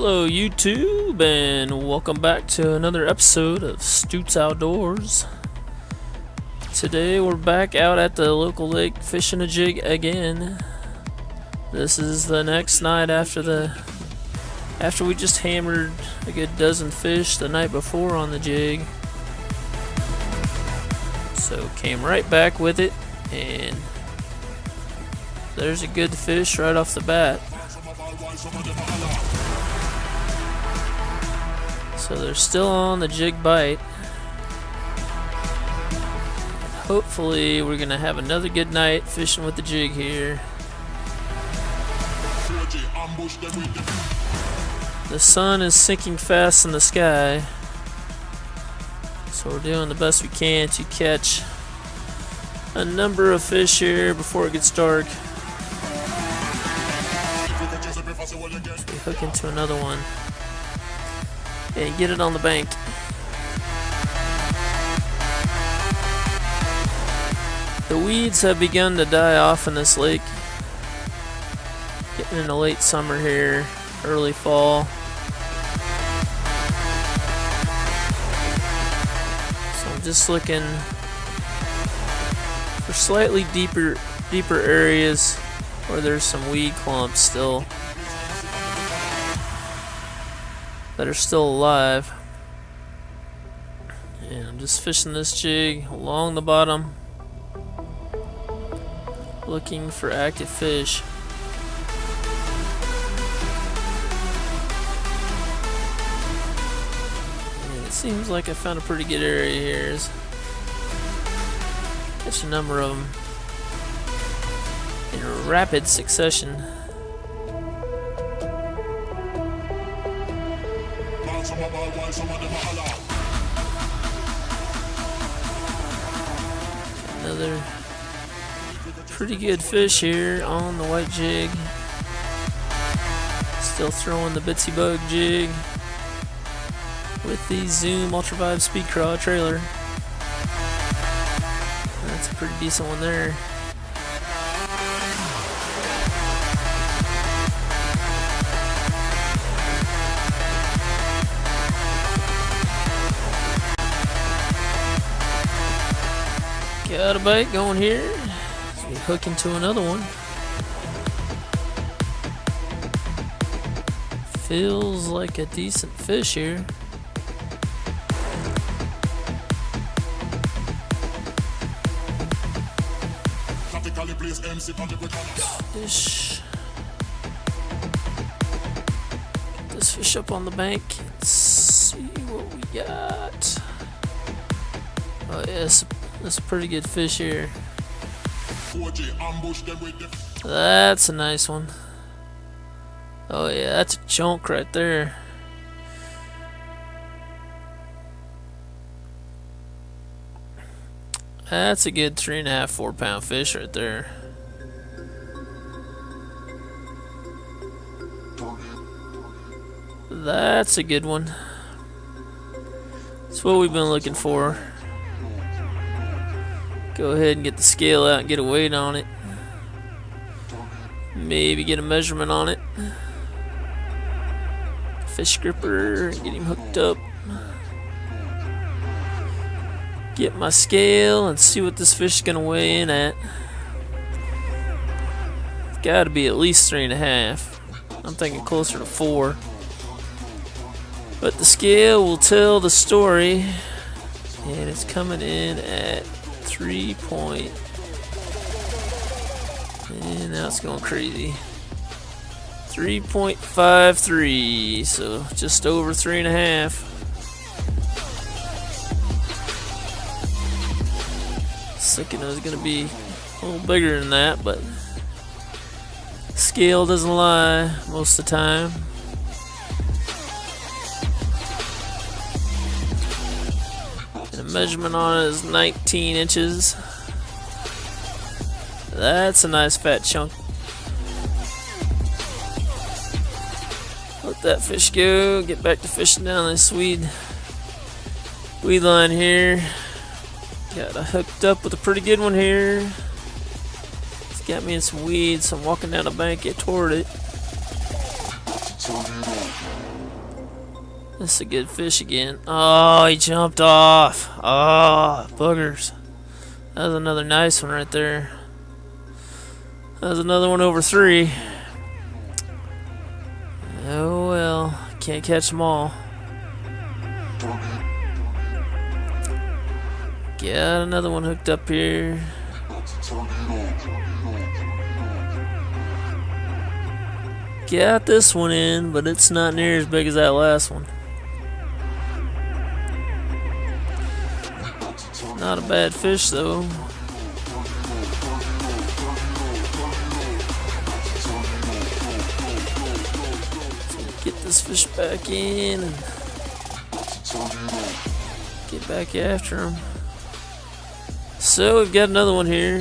Hello YouTube, and welcome back to another episode of Stutz Outdoors. Today we're back out at the local lake fishing a jig again. This is the next night after we just hammered a good dozen fish the night before on the jig. So came right back with it, and there's a good fish right off the bat. So they're still on the jig bite. Hopefully we're gonna have another good night fishing with the jig here. The sun is sinking fast in the sky, so we're doing the best we can to catch a number of fish here before it gets dark. We hook into another one and get it on the bank. The weeds have begun to die off in this lake. Getting into late summer here, early fall. So I'm just looking for slightly deeper areas where there's some weed clumps still that are still alive. And I'm just fishing this jig along the bottom, looking for active fish. And it seems like I found a pretty good area here. Catch a number of them in rapid succession. Another pretty good fish here on the white jig. Still throwing the Bitsy Bug jig with the Zoom Ultra Vibe Speed Craw trailer. That's a pretty decent one there. Got a bite going here. So we hook into another one. Feels like a decent fish here. Fish. Get this fish up on the bank. Let's see what we got. Oh yes. That's a pretty good fish here. That's a nice one. Oh yeah, that's a chunk right there. That's a good 3.5, 4 pound fish right there. That's a good one. That's what we've been looking for. Go ahead and get the scale out and get a weight on it. Maybe get a measurement on it. Fish gripper, get him hooked up. Get my scale and see what this fish is gonna weigh in at. It's gotta be at least 3.5. I'm thinking closer to 4. But the scale will tell the story, and it's coming in at 3 point, and now it's going crazy. 3.53, so just over 3.5. Thinking it was going to be a little bigger than that, but scale doesn't lie most of the time. The measurement on it is 19 inches. That's a nice fat chunk. Let that fish go. Get back to fishing down this weed line here. Got it hooked up with a pretty good one here. It's got me in some weeds, so I'm walking down the bank toward it. This is a good fish again. Oh, he jumped off. Oh, boogers. That was another nice one right there. That was another one over 3. Oh well, can't catch them all. Got another one hooked up here. Got this one in, but it's not near as big as that last one. Not a bad fish though. Get this fish back in and get back after him. So we've got another one here,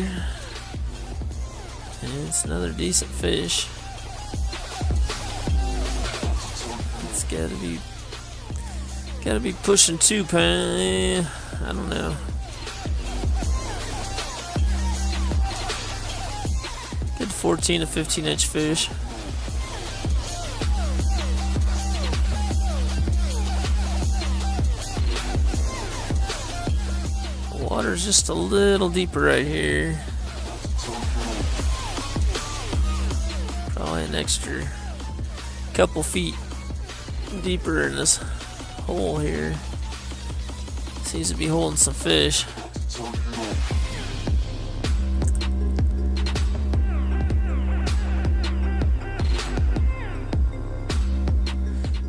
and it's another decent fish. It's gotta be pushing 2 pounds. I don't know. Good 14 to 15 inch fish. Water's just a little deeper right here. Probably an extra couple feet deeper in this hole here. Seems to be holding some fish.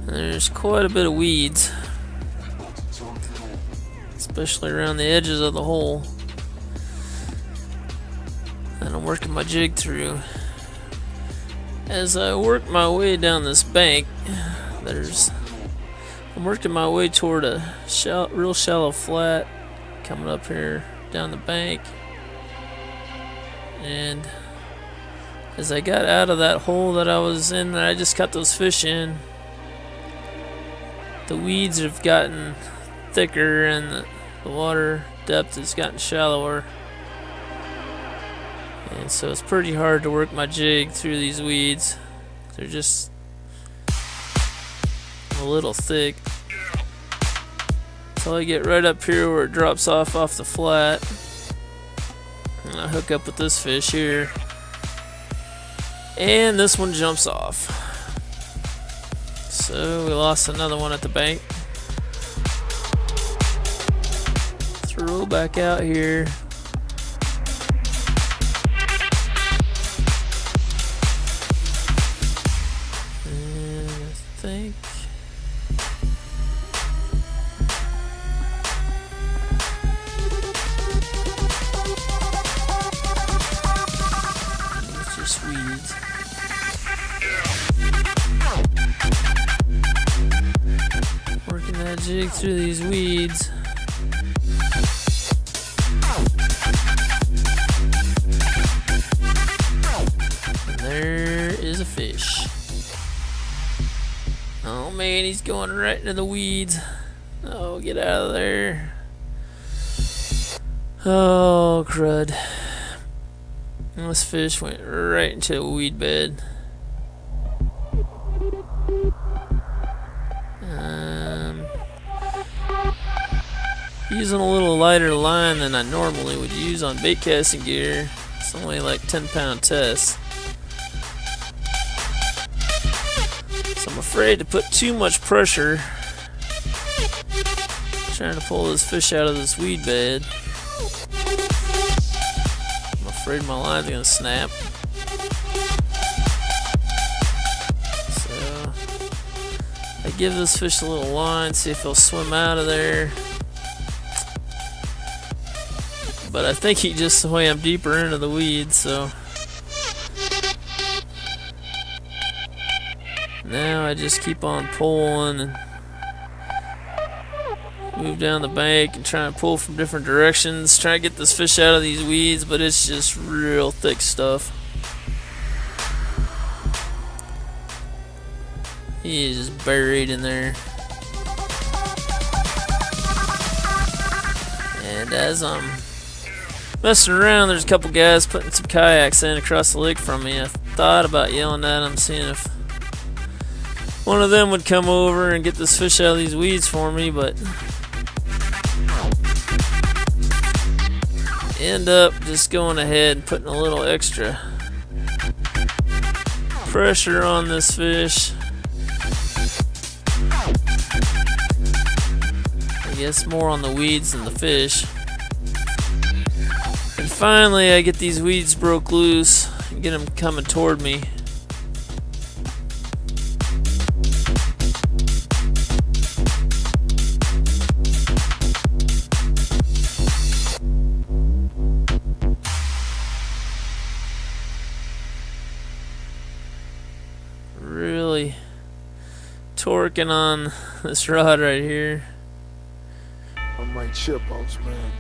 And there's quite a bit of weeds, especially around the edges of the hole that I'm working my jig through. As I work my way down this bank, I'm working my way toward a real shallow flat coming up here down the bank, and as I got out of that hole that I was in that I just caught those fish in, the weeds have gotten thicker and the water depth has gotten shallower, and so it's pretty hard to work my jig through these weeds. They're just a little thick. So I get right up here where it drops off the flat, and I hook up with this fish here, and this one jumps off. So we lost another one at the bank. Throw back out here. And I think it's just weeds. Working that jig through these weeds. There is a fish. Oh man, he's going right into the weeds. Oh, get out of there. Oh, crud. This fish went right into a weed bed. Using a little lighter line than I normally would use on bait casting gear. It's only like 10-pound test. So I'm afraid to put too much pressure trying to pull this fish out of this weed bed. I'm afraid my line's gonna snap. So I give this fish a little line, see if he'll swim out of there. But I think he just swam deeper into the weeds, so now I just keep on pulling and move down the bank and try and pull from different directions, try to get this fish out of these weeds, but it's just real thick stuff. He is just buried in there. And as I'm messing around, there's a couple guys putting some kayaks in across the lake from me. I thought about yelling at them, seeing if one of them would come over and get this fish out of these weeds for me, but end up just going ahead and putting a little extra pressure on this fish. I guess more on the weeds than the fish. And finally I get these weeds broke loose and get them coming toward me. Really torquing on this rod right here. On my chip outs, man.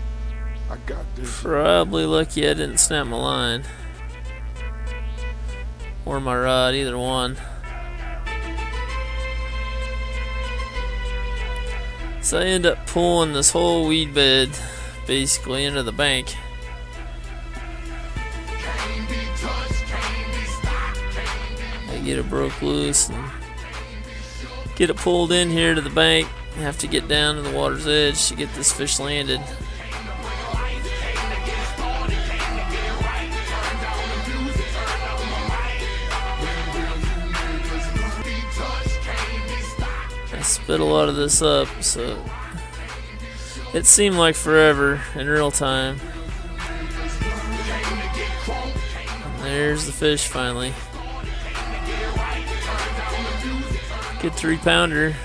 I got this. Probably lucky I didn't snap my line or my rod, either one. So I end up pulling this whole weed bed basically into the bank. I get it broke loose and get it pulled in here to the bank. I have to get down to the water's edge to get this fish landed. I spit a lot of this up, so it seemed like forever in real time. And there's the fish finally. Good 3-pounder.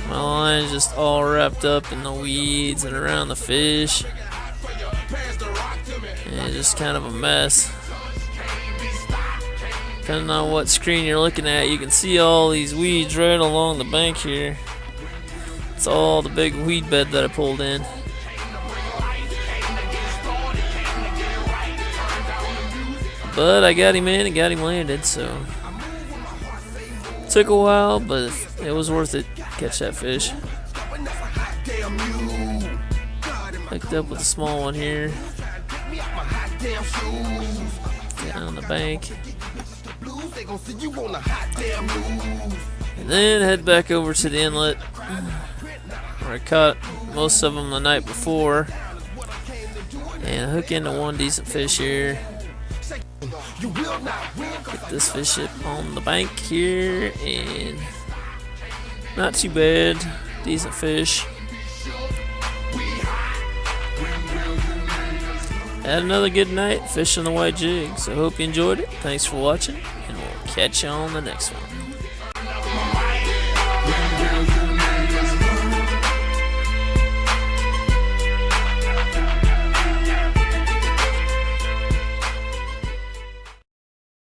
My line is just all wrapped up in the weeds and around the fish. And just kind of a mess. Depending on what screen you're looking at, you can see all these weeds right along the bank here. It's all the big weed bed that I pulled in. But I got him in and got him landed, so took a while, but it was worth it to catch that fish. Picked up with a small one here. Down the bank. And then head back over to the inlet where I caught most of them the night before. And hook into one decent fish here. Get this fish up on the bank here, and not too bad, decent fish. Had another good night fishing the white jig, so hope you enjoyed it. Thanks for watching, and we'll catch you on the next one.